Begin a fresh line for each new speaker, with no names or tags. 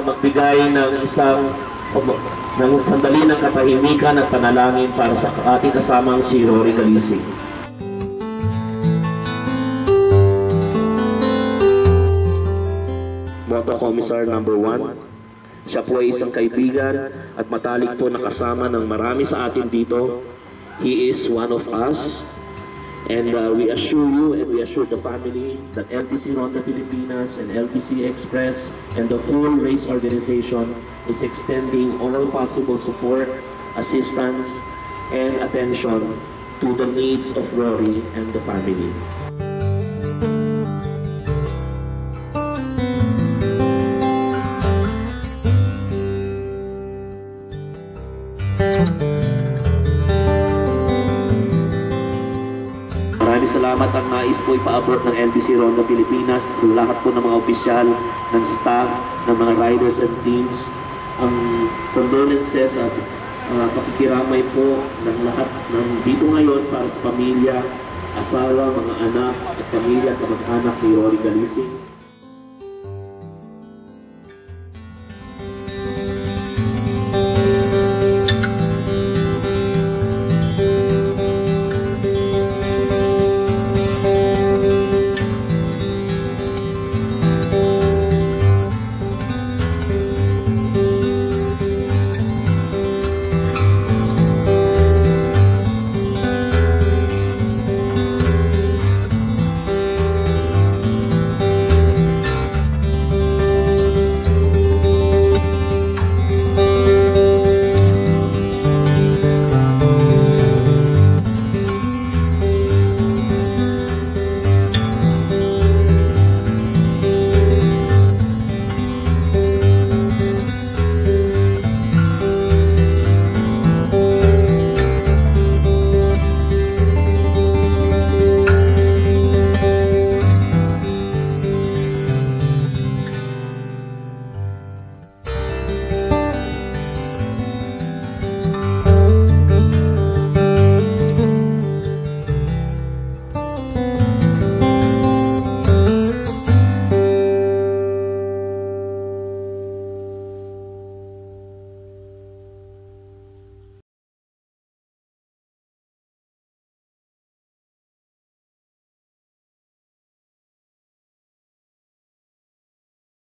na magbigay ng sandali ng katahimikan at panalangin para sa ating kasamang si Rory Galising. Moto Commissar number 1. Siya po ay isang kaibigan at matalik po na kasama ng marami sa atin dito. He is one of us. And we assure you and we assure the family that LTC Ronda Pilipinas and LTC Express and the whole race organization is extending all possible support, assistance, and attention to the needs of Rory and the family. Maraming salamat. Ang nais po ipaabot ng LBC Ronda Pilipinas sa lahat po ng mga opisyal, ng staff, ng mga riders and teams. Ang condolences at pakikiramay po ng lahat ng dito ngayon para sa pamilya, asawa, mga anak at pamilya at kamag-anak ni Rory Galising.